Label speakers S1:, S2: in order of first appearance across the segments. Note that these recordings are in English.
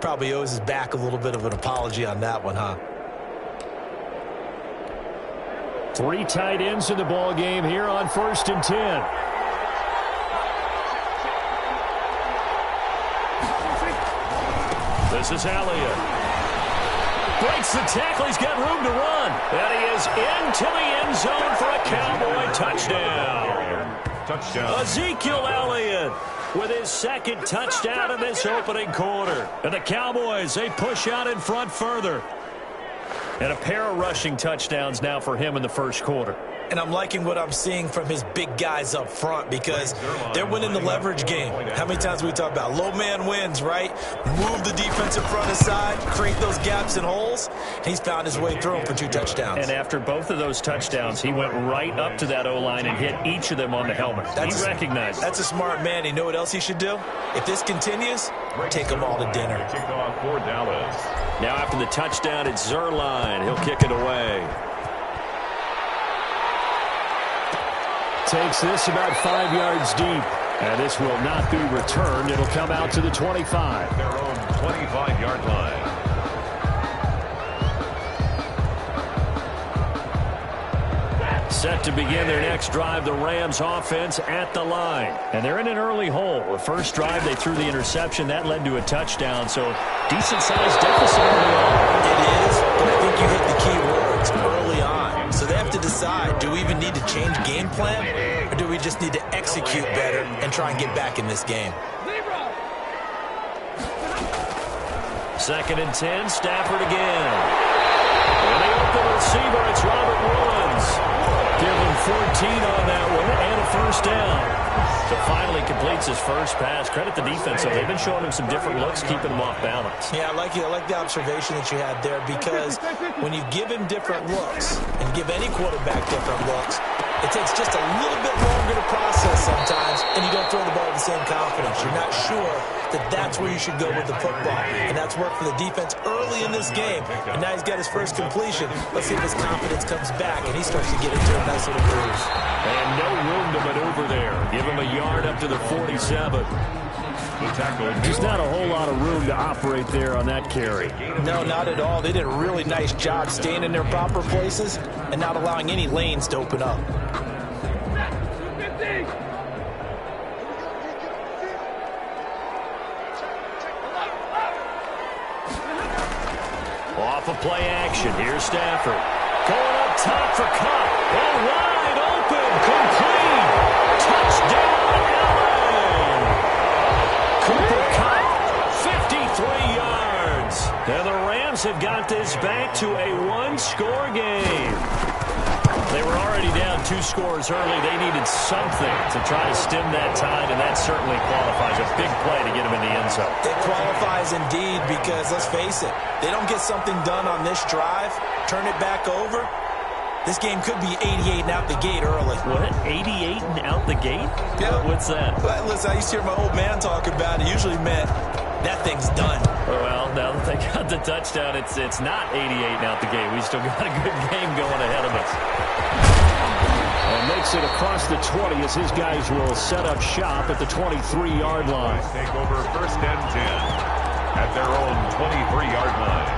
S1: Probably owes his back a little bit of an apology on that one, huh?
S2: 3 tight ends in the ball game here on 1st and 10. This is Elliott. Breaks the tackle. He's got room to run. And he is into the end zone for a Cowboy touchdown. Touchdown. Ezekiel Elliott with his 2nd touchdown in this opening quarter. And the Cowboys, they push out in front further. And a pair of rushing touchdowns now for him in the 1st quarter.
S1: And I'm liking what I'm seeing from his big guys up front because they're winning the leverage game. How many times we talk about low man wins, right? Move the defensive front aside, create those gaps and holes. He's found his way through them for 2 touchdowns.
S2: And after both of those touchdowns, he went right up to that O-line and hit each of them on the helmet. He recognized.
S1: That's a smart man. You know what else he should do? If this continues, take them all to dinner.
S3: Kickoff for Dallas.
S2: Now after the touchdown, it's Zerline. He'll kick it away. Takes this about 5 yards deep. And this will not be returned. It'll come out to the 25.
S3: Their own 25-yard line.
S2: Set to begin their next drive, the Rams offense at the line. And they're in an early hole. The first drive, they threw the interception. That led to a touchdown. So decent-sized deficit early on.
S1: It is, but I think you hit the key words early on. So they have to decide, do we even need to change game plan? Or do we just need to execute better and try and get back in this game?
S2: 2nd and 10, Stafford again. And the open receiver, it's Robert Woods. Give him 14 on that one and a 1st down. So finally completes his first pass. Credit the defense. So they've been showing him some different looks, keeping him off balance.
S1: Yeah, I like the observation that you had there because when you give him different looks and give any quarterback different looks, it takes just a little bit longer to process sometimes, and you don't throw the ball with the same confidence. You're not sure that that's where you should go with the football, and that's worked for the defense early in this game. And now he's got his first completion. Let's see if his confidence comes back, and he starts to get into a nice little groove.
S2: And no room to maneuver there. Give him a yard up to the 47. Just not a whole lot of room to operate there on that carry.
S1: No, not at all. They did a really nice job staying in their proper places and not allowing any lanes to open up.
S2: Off of play action. Here's Stafford. Going up top for Cup. And wide open. Complete. Touchdown, LA. Cooper Kupp, 53 yards. And the Rams have got this back to a 1-score game. They were already down 2 scores early. They needed something to try to stem that tide, and that certainly qualifies. A big play to get them in the end zone.
S1: It qualifies indeed because, let's face it, they don't get something done on this drive, turn it back over, this game could be 88 and out the gate early.
S2: What? 88 and out the gate?
S1: Yeah.
S2: What's that?
S1: Well, listen, I used to hear my old man talk about it. Usually meant that thing's done.
S2: Well, now that they got the touchdown, it's not 88 and out the gate. We still got a good game going ahead of us. And makes it across the 20 as his guys will set up shop at the 23-yard line.
S3: Take over 1st and 10 at their own 23-yard line.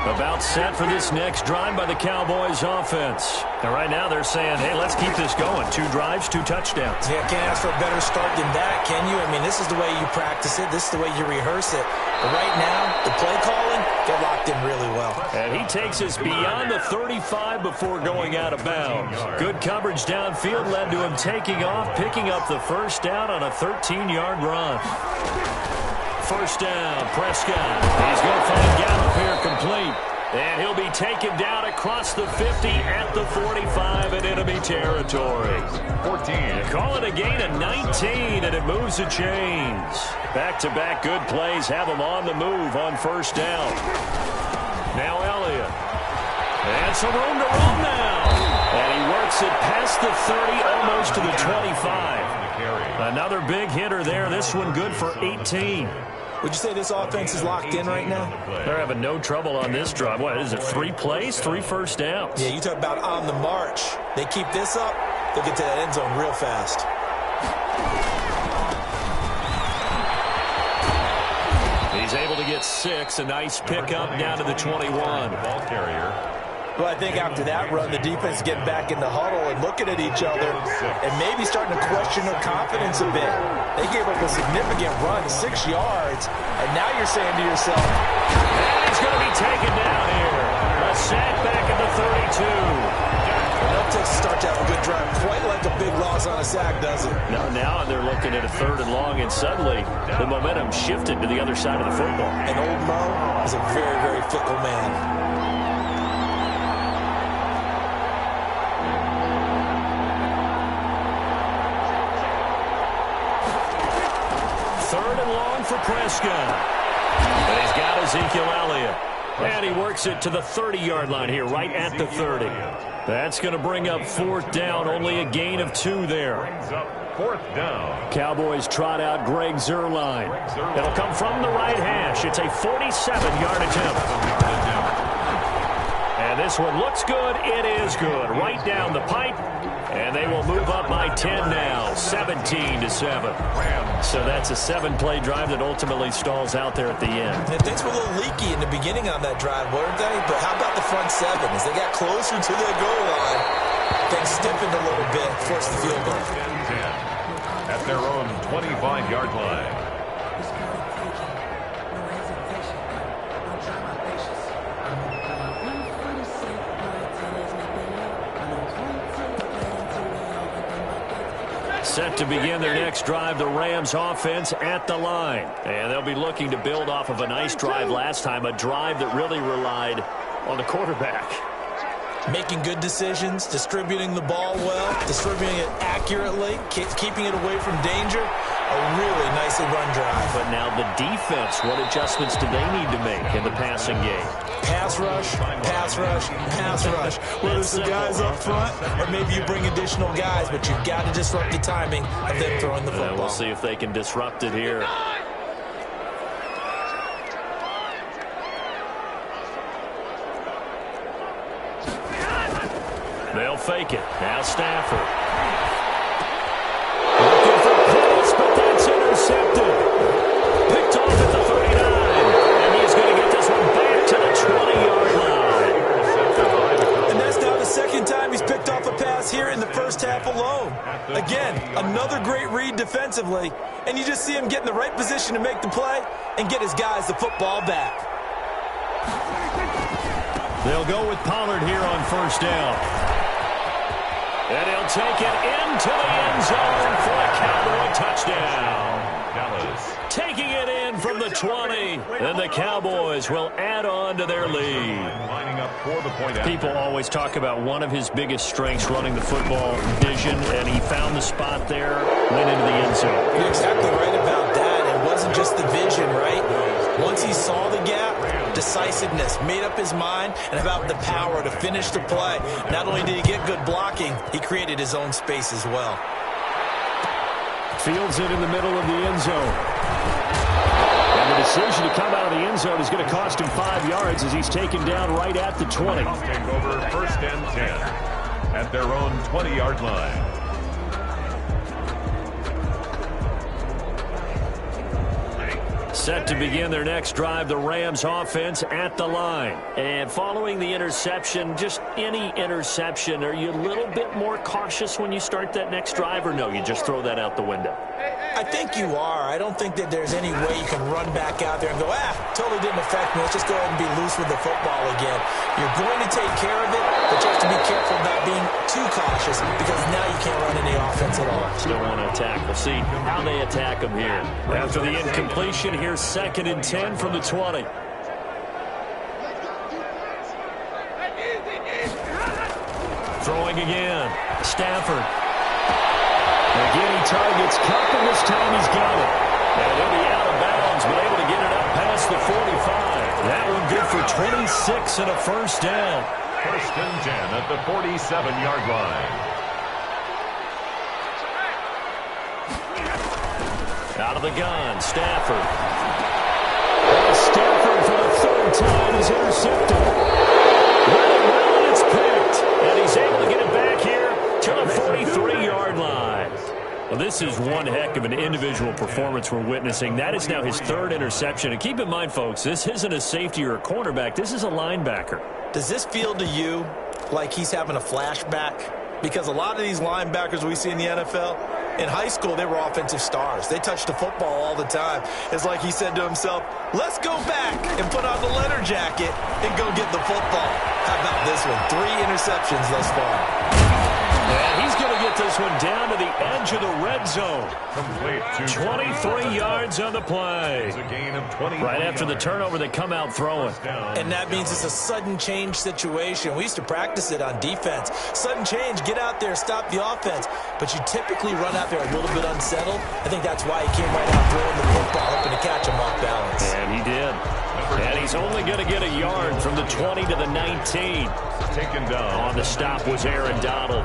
S2: About set for this next drive by the Cowboys offense. And right now they're saying, hey, let's keep this going. 2 drives, 2 touchdowns.
S1: Yeah, can't ask for a better start than that, can you? I mean, this is the way you practice it. This is the way you rehearse it. But right now, the play calling, they're locked in really well.
S2: And he takes us beyond the 35 before going out of bounds. Good coverage downfield led to him taking off, picking up the 1st down on a 13-yard run. 1st down, Prescott. He's going to find Gallup here complete. And he'll be taken down across the 50 at the 45 in enemy territory. 14. Call it a gain of 19, and it moves the chains. Back-to-back good plays have him on the move on 1st down. Now Elliott. And some room to run now. And he works it past the 30, almost to the 25. Another big hitter there. This one good for 18.
S1: Would you say this offense is locked in right now?
S2: They're having no trouble on this drive. What is it, 3 plays, 3 first downs?
S1: Yeah, you talk about on the march. They keep this up, they'll get to that end zone real fast.
S2: to get 6. A nice pickup down to the 21.
S3: Ball carrier.
S1: Well, I think after that run, the defense getting back in the huddle and looking at each other and maybe starting to question their confidence a bit. They gave up a significant run, 6 yards, and now you're saying to yourself,
S2: and he's going to be taken down here. A sack back at the 32.
S1: That takes a start to have a good drive. Quite like a big loss on a sack, does it?
S2: Now they're looking at a 3rd and long, and suddenly the momentum shifted to the other side of the football.
S1: And old Mo is a very, very fickle man.
S2: 3rd and long for Prescott. And he's got Ezekiel Elliott. And he works it to the 30-yard line here, right at the 30. That's going to bring up 4th down, only a gain of 2 there.
S3: Brings up 4th down.
S2: Cowboys trot out Greg Zuerlein. It'll come from the right hash. It's a 47-yard attempt. And this one looks good. It is good. Right down the pipe. And they will move up by 10 now, 17-7. So that's a 7-play drive that ultimately stalls out there at the end.
S1: And things were a little leaky in the beginning on that drive, weren't they? But how about the front 7? As they got closer to the goal line, things stiffened a little bit, forced the field goal.
S3: 10 at their own 25-yard line.
S2: Set to begin their next drive, the Rams offense at the line. And they'll be looking to build off of a nice drive last time, a drive that really relied on the quarterback.
S1: Making good decisions, distributing the ball well, distributing it accurately, keeping it away from danger. A really nicely run drive.
S2: But now the defense, what adjustments do they need to make in the passing game?
S1: Pass rush, pass rush, pass rush. Whether it's the guys up front or maybe you bring additional guys, but you've got to disrupt the timing of them throwing the football.
S2: We'll see if they can disrupt it here. They'll fake it. Now Stafford. Looking for pass, but that's intercepted. Picked off at the 39. And he's going to get this one back to the 20-yard line.
S1: And that's now the second time he's picked off a pass here in the first half alone. Again, another great read defensively. And you just see him get in the right position to make the play and get his guys the football back.
S2: They'll go with Pollard here on 1st down. And he'll take it into the end zone for a Cowboy touchdown.
S3: Dallas.
S2: Taking it in from the 20. And the Cowboys will add on to their lead.
S3: Lining up for the point after.
S2: People always talk about one of his biggest strengths running the football, vision, and he found the spot there, went into the end zone.
S1: You're exactly right about that. It wasn't just the vision, right? Once he saw the gap, decisiveness, made up his mind, and about the power to finish the play. Not only did he get good blocking, he created his own space as well.
S2: Fields it in the middle of the end zone. And the decision to come out of the end zone is going to cost him 5 yards as he's taken down right at the 20.
S3: Take over 1st and 10 at their own 20-yard line.
S2: Set to begin their next drive, the Rams offense at the line. And following the interception, just any interception, are you a little bit more cautious when you start that next drive, or no, you just throw that out the window?
S1: I think you are. I don't think that there's any way you can run back out there and go, totally didn't affect me. Let's just go ahead and be loose with the football again. You're going to take care of it, but you have to be careful about being too cautious because now you can't run any offense at all.
S2: Still want to attack. We'll see how they attack him here. After the incompletion, here's 2nd and 10 from the 20. Throwing again. Stafford. Again, he targets Cup, and this time he's got it. And he'll be out of bounds, but able to get it up past the 45. That one good for 26 and a 1st down.
S3: 1st and 10 at the 47-yard line.
S2: Out of the gun, Stafford. And Stafford for the 3rd time is intercepted. Well, it's picked. And he's able to get it back here to the 43-yard line. Well, this is one heck of an individual performance we're witnessing. That is now his 3rd interception. And keep in mind, folks, this isn't a safety or a cornerback. This is a linebacker.
S1: Does this feel to you like he's having a flashback? Because a lot of these linebackers we see in the NFL, in high school, they were offensive stars. They touched the football all the time. It's like he said to himself, let's go back and put on the leather jacket and go get the football. How about this one? 3 interceptions thus far.
S2: And he's going to get this one down to the edge of the red zone. 23 yards on the play. Right after the turnover, they come out throwing.
S1: And that means it's a sudden change situation. We used to practice it on defense. Sudden change, get out there, stop the offense. But you typically run out there a little bit unsettled. I think that's why he came right out throwing the football, hoping to catch him off balance.
S2: And he did. And he's only going to get a yard from the 20 to the 19.
S3: Taken down.
S2: On the stop was Aaron Donald.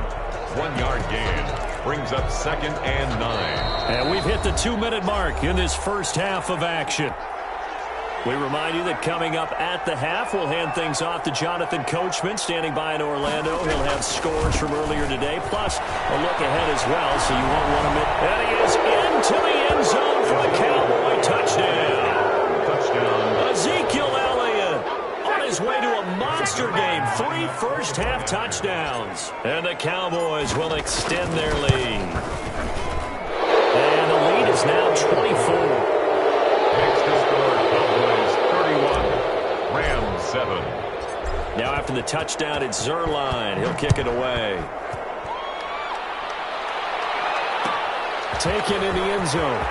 S3: 1-yard gain. Brings up 2nd and 9.
S2: And we've hit the 2-minute mark in this first half of action. We remind you that coming up at the half, we'll hand things off to Jonathan Coachman, standing by in Orlando. He'll have scores from earlier today, plus a look ahead as well, so you won't want to miss. And he is into the end zone for a Cowboy touchdown. Ezekiel Elliott on his way to a monster game. 3 first-half touchdowns. And the Cowboys will extend their lead. And the lead is now 24.
S3: Next to score, Cowboys 31, Rams 7.
S2: Now after the touchdown, it's Zerline. He'll kick it away. Taken in the end zone.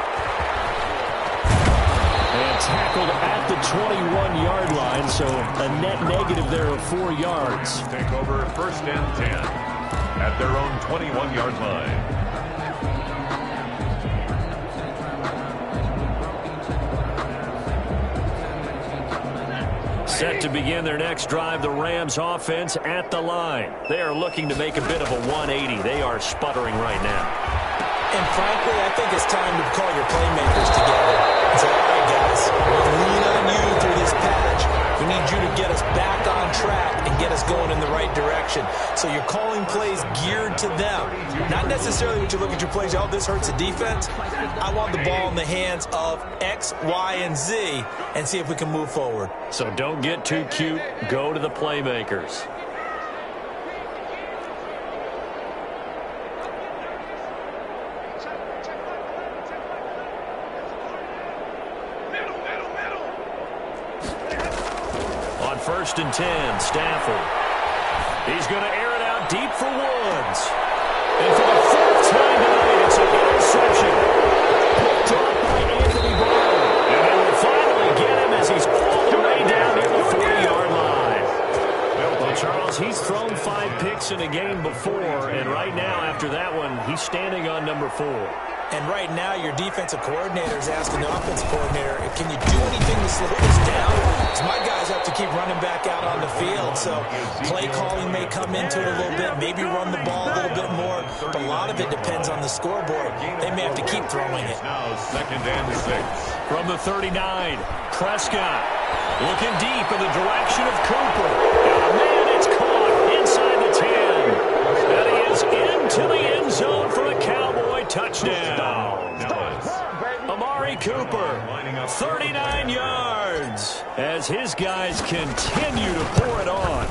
S2: And tackled at the 21-yard line, so a net negative there of 4 yards.
S3: Take over 1st and 10 at their own 21-yard line.
S2: Set to begin their next drive, the Rams offense at the line. They are looking to make a bit of a 180. They are sputtering right now.
S1: And frankly, I think it's time to call your playmakers together and say, all right, guys, we'll lean on you through this patch. We need you to get us back on track and get us going in the right direction. So you're calling plays geared to them. Not necessarily when you look at your plays, oh, this hurts the defense. I want the ball in the hands of X, Y, and Z and see if we can move forward.
S2: So don't get too cute. Go to the playmakers. On 1st and 10, Stafford. He's going to air it out deep for Woods. And for the 4th time tonight, it's an interception. Picked off by Anthony Brown. And they will finally get him as he's all the way down near the 40-yard line. Well, Charles, he's thrown 5 picks in a game before, and right now, after that one, he's standing on number 4.
S1: And right now, your defensive coordinator is asking the offensive coordinator, can you do anything to slow this down? Because my guys have to keep running back out on the field. So play calling may come into it a little bit, maybe run the ball a little bit more. But a lot of it depends on the scoreboard. They may have to keep throwing it.
S3: Now 2nd and 6.
S2: From the 39, Prescott looking deep in the direction of Cooper. And man, it's caught inside the 10. And he is into the end zone for a Cowboy touchdown. Amari Cooper, 39 yards, as his guys continue to pour it on.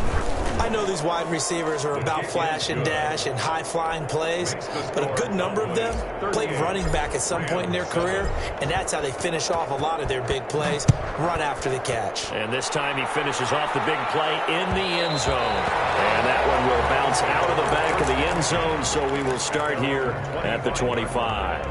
S1: I know these wide receivers are about flash and dash and high-flying plays, but a good number of them played running back at some point in their career, and that's how they finish off a lot of their big plays, run after the catch.
S2: And this time he finishes off the big play in the end zone. And that one will bounce out of the back of the end zone, so we will start here at the 25.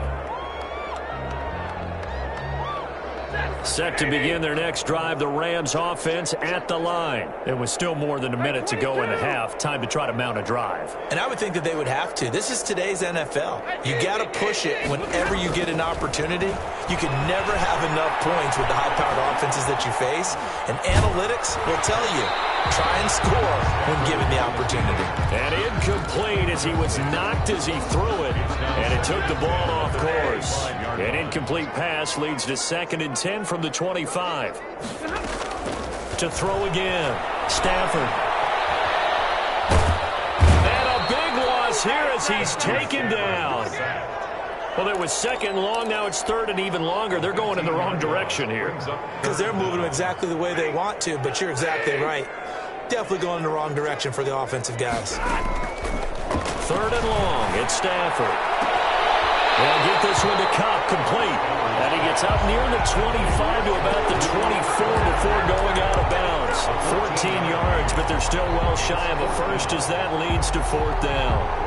S2: Set to begin their next drive, the Rams offense at the line. It was still more than a minute to go in the half. Time to try to mount a drive.
S1: And I would think that they would have to. This is today's NFL. You got to push it whenever you get an opportunity. You can never have enough points with the high-powered offenses that you face. And analytics will tell you, try and score when given the opportunity.
S2: And incomplete as he was knocked as he threw it. And it took the ball off course. An incomplete pass leads to 2nd and 10 from the 25. To throw again, Stafford. And a big loss here as he's taken down. Well, it was second and long. Now it's third and even longer. They're going in the wrong direction here.
S1: Because they're moving them exactly the way they want to, but you're exactly right. Definitely going in the wrong direction for the offensive guys.
S2: Third and long. It's Stafford. They'll get this one to Cobb, complete. And he gets up near the 25 to about the 24 before going out of bounds. 14 yards, but they're still well shy of a first as that leads to fourth down.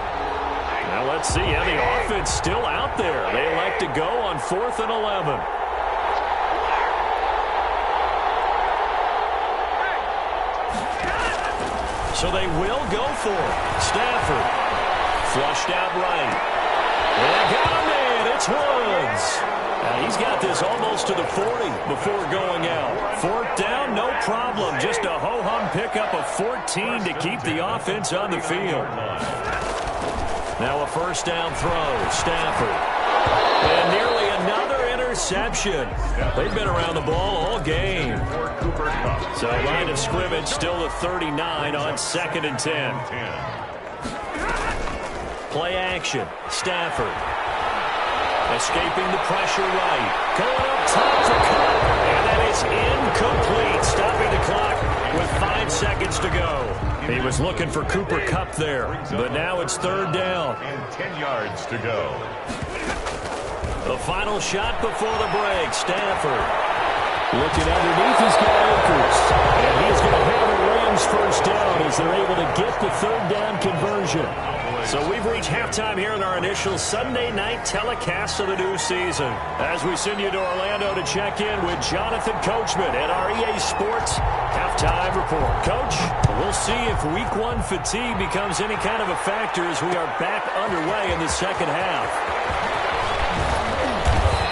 S2: Now let's see. Yeah, the offense still out there. They elect to go on 4th and 11. So they will go for it. Stafford flushed out right. And got him in. It's Woods. He's got this almost to the 40 before going out. Fourth down, no problem. Just a ho-hum pickup of 14 to keep the offense on the field. Now a first down throw. Stafford. And nearly another interception. They've been around the ball all game. So line of scrimmage still the 39 on 2nd and 10. Play action. Stafford. Escaping the pressure right. Going up top for Cobb. And that is incomplete. Stopping the clock with 5 seconds to go. He was looking for Cooper Kupp there. But now it's third down.
S3: And 10 yards to go.
S2: The final shot before the break. Stafford. Looking underneath, he's got Akers. And he's going to have a Rams first down as they're able to get the third down conversion. So we've reached halftime here in our initial Sunday night telecast of the new season. As we send you to Orlando to check in with Jonathan Coachman at our EA Sports Halftime Report. Coach, we'll see if Week 1 fatigue becomes any kind of a factor as we are back underway in the second half.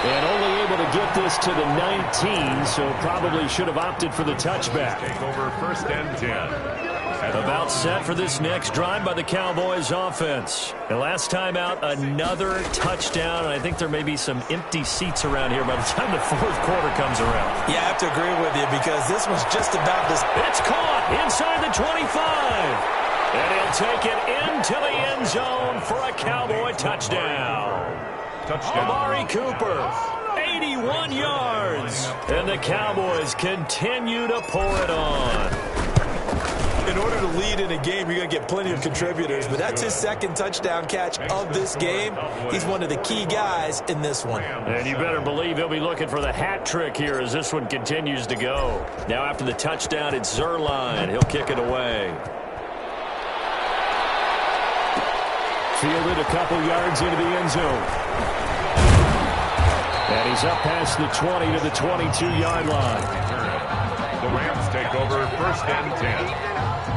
S2: And only able to get this to the 19, so probably should have opted for the touchback.
S3: Take over 1st and 10.
S2: About set for this next drive by the Cowboys offense. And last time out, another touchdown. And I think there may be some empty seats around here by the time the fourth quarter comes around.
S1: Yeah, I have to agree with you because this was just about this.
S2: It's caught inside the 25. And he'll take it into the end zone for a Cowboy touchdown. Amari Cooper, 81 yards. And the Cowboys continue to pour it on.
S1: In order to lead in a game, you're going to get plenty of contributors, but that's his second touchdown catch of this game. He's one of the key guys in this one.
S2: And you better believe he'll be looking for the hat trick here as this one continues to go. Now after the touchdown, it's Zerline. He'll kick it away. Fielded a couple yards into the end zone. And he's up past the 20 to the 22-yard line.
S3: The Rams take over 1st and 10.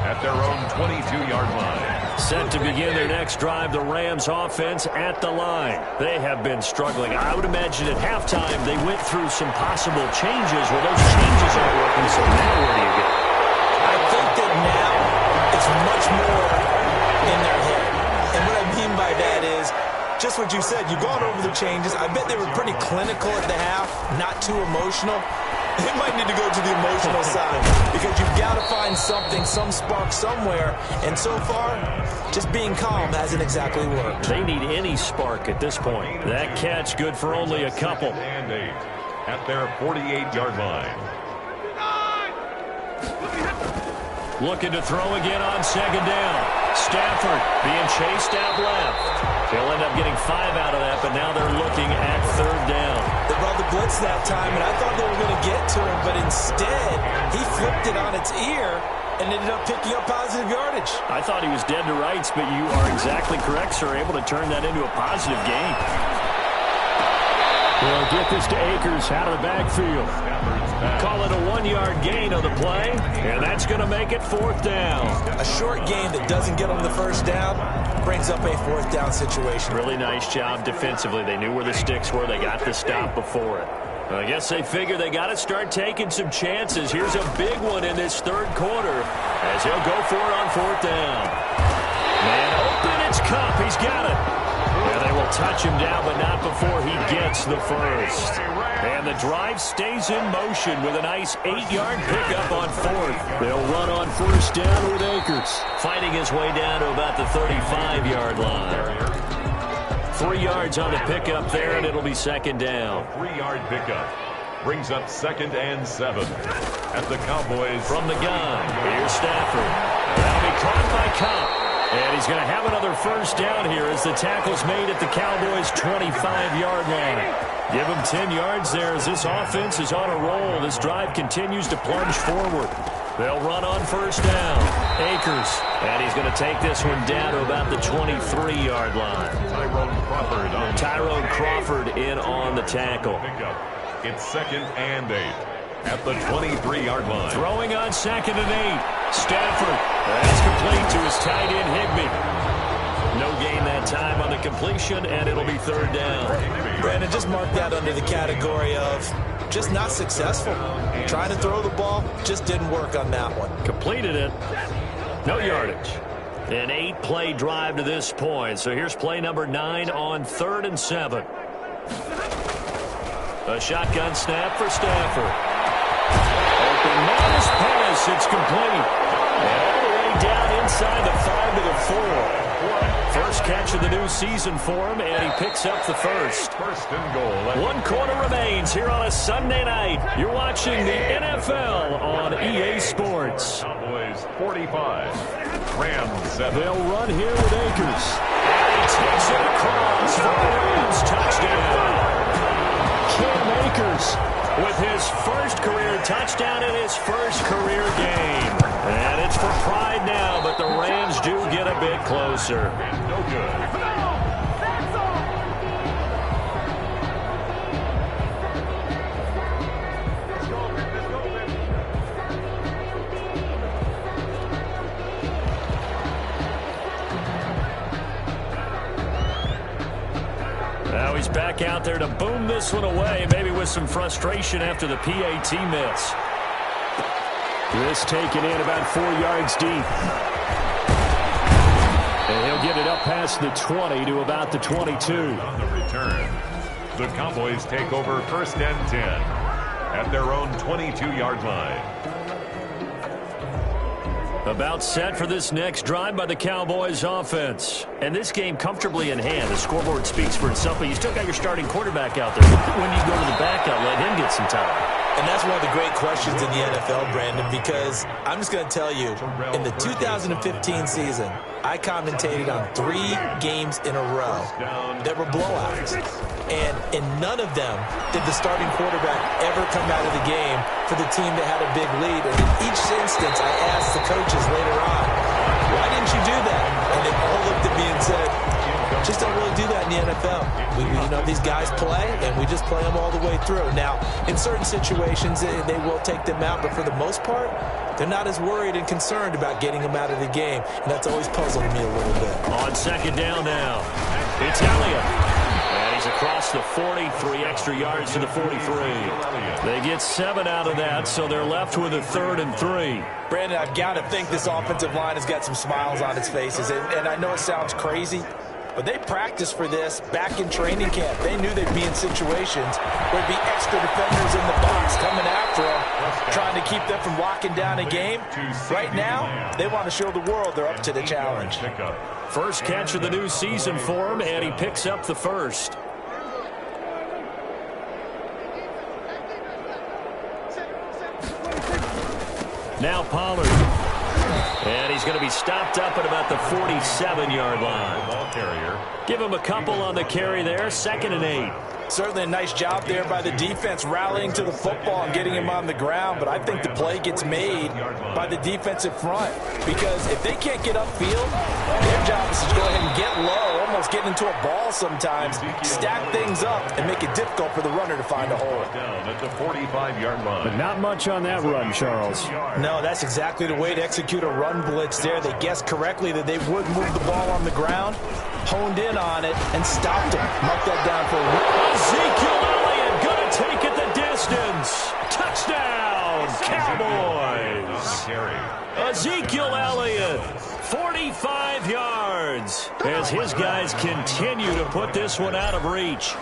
S3: At their own 22-yard line.
S2: Set to begin their next drive, the Rams offense at the line. They have been struggling. I would imagine at halftime they went through some possible changes. Well, those changes aren't working, so now where do you go?
S1: I think that now it's much more in their head. And what I mean by that is just what you said. You've gone over the changes. I bet they were pretty clinical at the half, not too emotional. They might need to go to the emotional side because you've got to find something, some spark somewhere. And so far, just being calm hasn't exactly worked.
S2: They need any spark at this point. That catch good for only a couple.
S3: And 8 at their 48-yard line.
S2: Looking to throw again on second down. Stafford being chased out left. They'll end up getting 5 out of that, but now they're looking at third down.
S1: They brought the blitz that time, and I thought they were going to get to him, but instead, he flipped it on its ear and ended up picking up positive yardage.
S2: I thought he was dead to rights, but you are exactly correct, sir. Able to turn that into a positive gain. They'll get this to Akers out of the backfield. Call it a 1-yard gain on the play, and that's going to make it fourth down.
S1: A short gain that doesn't get them the first down brings up a fourth down situation.
S2: Really nice job defensively. They knew where the sticks were. They got the stop before it. I guess they figure they got to start taking some chances. Here's a big one in this third quarter as he'll go for it on fourth down. Man open, it's Kupp. He's got it. Yeah, they will touch him down, but not before he gets the first. And the drive stays in motion with a nice 8-yard pickup on fourth. They'll run on first down with Akers. Fighting his way down to about the 35-yard line. 3 yards on the pickup there, and it'll be second down.
S3: 3-yard pickup brings up 2nd and 7 at the Cowboys.
S2: From the gun, here's Stafford. That'll be caught by Cobb. And he's going to have another first down here as the tackle's made at the Cowboys' 25-yard line. Give him 10 yards there as this offense is on a roll. This drive continues to plunge forward. They'll run on first down. Akers. And he's going to take this one down to about the 23-yard line. Tyrone Crawford in on the tackle.
S3: It's 2nd and 8 at the 23-yard line.
S2: Throwing on 2nd and 8. Stafford. That's complete to his tight end, Higbee. No gain that time on the completion, and it'll be 3rd down.
S1: Brandon, just mark that under the category of just not successful. Trying to throw the ball, just didn't work on that one.
S2: Completed it. No yardage. An 8-play drive to this point. So here's play number 9 on 3rd and 7. A shotgun snap for Stafford. Open modest pass. It's complete. And all the way down inside the 5 to the 4. First catch of the new season for him, and he picks up the first.
S3: 1st and goal.
S2: 1 quarter remains here on a Sunday night. You're watching the NFL on EA Sports.
S3: Cowboys 45. Rams 7.
S2: They'll run here with Akers. And he takes it across for the Rams touchdown. Cam Akers with his first career touchdown in his first career game. And it's for pride now, but the Rams do get a bit closer.
S3: No good.
S2: Now he's back out there to boom this one away, maybe with some frustration after the PAT miss. This taken in about 4 yards deep. And he'll get it up past the 20 to about the 22.
S3: On the return, the Cowboys take over 1st and 10 at their own 22-yard line.
S2: About set for this next drive by the Cowboys offense. And this game comfortably in hand. The scoreboard speaks for itself, but you still got your starting quarterback out there. When you go to the backup, let him get some time.
S1: And that's one of the great questions in the NFL, Brandon, because I'm just going to tell you, in the 2015 season, I commentated on 3 games in a row that were blowouts. And in none of them did the starting quarterback ever come out of the game for the team that had a big lead. And in each instance, I asked the coaches later on, why didn't you do that? And they all looked at me and said, just don't really do that in the NFL. These guys play, and we just play them all the way through. Now, in certain situations, they will take them out, but for the most part, they're not as worried and concerned about getting them out of the game, and that's always puzzled me a little bit.
S2: On 2nd down now, it's Elliott. And he's across the 40, 3 extra yards to the 43. They get 7 out of that, so they're left with a 3rd and 3.
S1: Brandon, I've got to think this offensive line has got some smiles on its faces, and I know it sounds crazy, but they practiced for this back in training camp. They knew they'd be in situations where there'd be extra defenders in the box coming after them, trying to keep them from locking down a game. Right now, they want to show the world they're up to the challenge.
S2: First catch of the new season for him, and he picks up the first. Now Pollard. And he's going to be stopped up at about the 47-yard line.
S3: Ball carrier.
S2: Give him a couple on the carry there. 2nd and 8.
S1: Certainly a nice job there by the defense rallying to the football and getting him on the ground, but I think the play gets made by the defensive front because if they can't get upfield, their job is to go ahead and get low, almost get into a ball sometimes, stack things up, and make it difficult for the runner to find a hole.
S3: Down at the 45-yard line.
S2: But not much on that run, Charles.
S1: No, that's exactly the way to execute a run blitz there. They guessed correctly that they would move the ball on the ground, honed in on it, and stopped him. Mark that down for a
S2: Ezekiel Elliott going to take it the distance. Touchdown, Cowboys. Ezekiel Elliott, 45 yards, as his guys continue to put this one out of reach.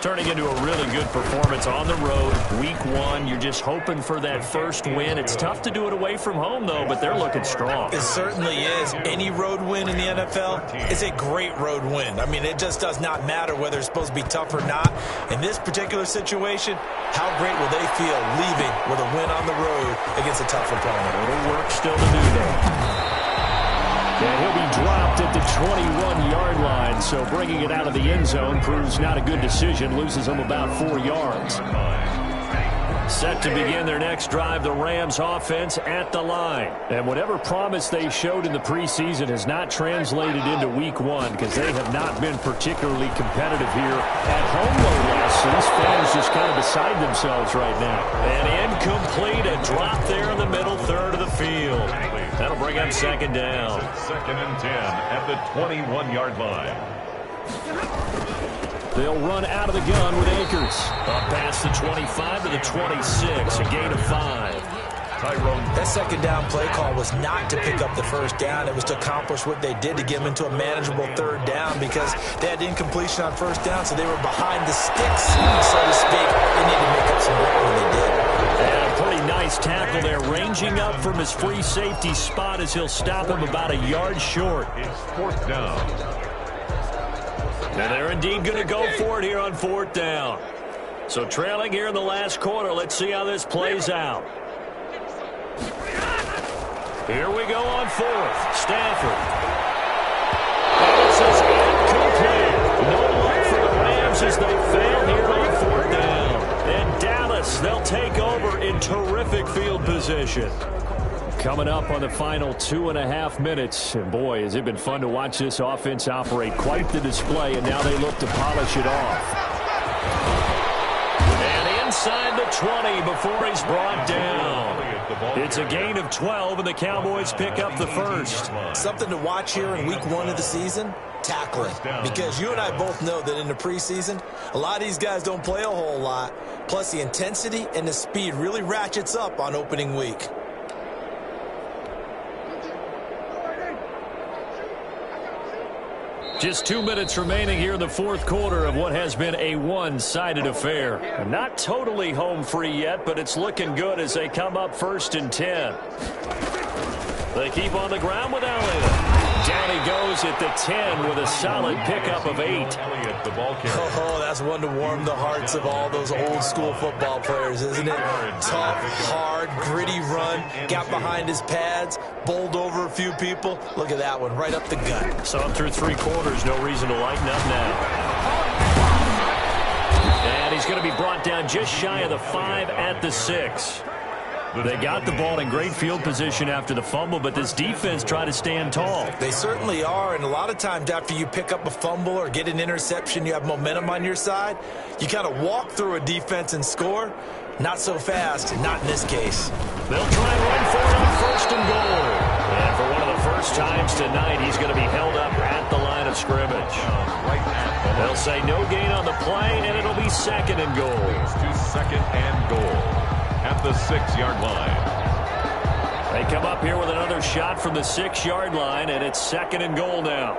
S2: Turning into a really good performance on the road, week one. You're just hoping for that first win. It's tough to do it away from home, though, but they're looking strong.
S1: It certainly is. Any road win in the NFL is a great road win. I mean, it just does not matter whether it's supposed to be tough or not. In this particular situation, how great will they feel leaving with a win on the road against a tough opponent?
S2: A little work still to do there. And he'll be dropped at the 21-yard line, so bringing it out of the end zone proves not a good decision, loses him about 4 yards. Set to begin their next drive, the Rams offense at the line. And whatever promise they showed in the preseason has not translated into week one because they have not been particularly competitive here at home, no less. So these fans just kind of beside themselves right now. And incomplete, a drop there in the middle third of the field. That'll bring up second down.
S3: Second and 10 at the 21-yard line.
S2: They'll run out of the gun with Akers. Up past the 25 to the 26, a gain of 5.
S1: That second down play call was not to pick up the first down. It was to accomplish what they did to get them into a manageable third down because they had incompletion on first down, so they were behind the sticks, so to speak. They needed to make up some ground when they did.
S2: And a pretty nice tackle there, ranging up from his free safety spot as he'll stop him about a yard short.
S3: It's fourth down.
S2: And they're indeed going to go for it here on fourth down. So trailing here in the last quarter, let's see how this plays out. Here we go on fourth. Stafford. And it says incomplete. No luck for the Rams as they fail here on fourth down. And Dallas, they'll take over in terrific field position. Coming up on the final 2.5 minutes. And boy, has it been fun to watch this offense operate. Quite the display, and now they look to polish it off. And inside the 20 before he's brought down. It's a gain of 12, and the Cowboys pick up the first.
S1: Something to watch here in week one of the season, tackling. Because you and I both know that in the preseason, a lot of these guys don't play a whole lot. Plus, the intensity and the speed really ratchets up on opening week.
S2: Just 2 minutes remaining here in the fourth quarter of what has been a one-sided affair. Not totally home free yet, but it's looking good as they come up first and 10. They keep on the ground with Elliott. Down he goes at the 10 with a solid pickup of 8.
S1: Oh, that's one to warm the hearts of all those old-school football players, isn't it? Tough, hard, gritty run, got behind his pads, bowled over a few people. Look at that one, right up the gut.
S2: So through 3 quarters, no reason to lighten up now. And he's going to be brought down just shy of the 5 at the 6. They got the ball in great field position after the fumble, but this defense tried to stand tall.
S1: They certainly are, and a lot of times after you pick up a fumble or get an interception, you have momentum on your side. You kind of walk through a defense and score. Not so fast, not in this case.
S2: They'll try and run for it on first and goal. And for one of the first times tonight, he's going to be held up at the line of scrimmage. They'll say no gain on the play, and it'll be second and goal.
S3: To second and goal at the 6-yard line.
S2: They come up here with another shot from the 6-yard line, and it's second and goal now.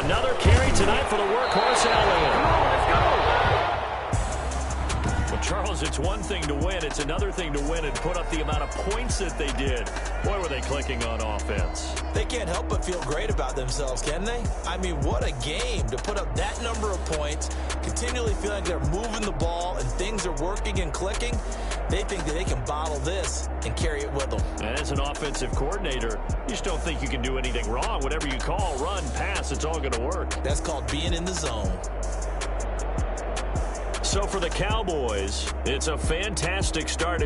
S2: Another carry tonight for the workhorse Elliott. Well, Charles, it's one thing to win. It's another thing to win and put up the amount of points that they did. Boy, were they clicking on offense.
S1: They can't help but feel great about themselves, can they? I mean, what a game to put up that number of points, continually feel like they're moving the ball and things are working and clicking. They think that they can bottle this and carry it with them.
S2: And as an offensive coordinator, you just don't think you can do anything wrong. Whatever you call, run, pass, it's all going to work.
S1: That's called being in the zone.
S2: So for the Cowboys, it's a fantastic start.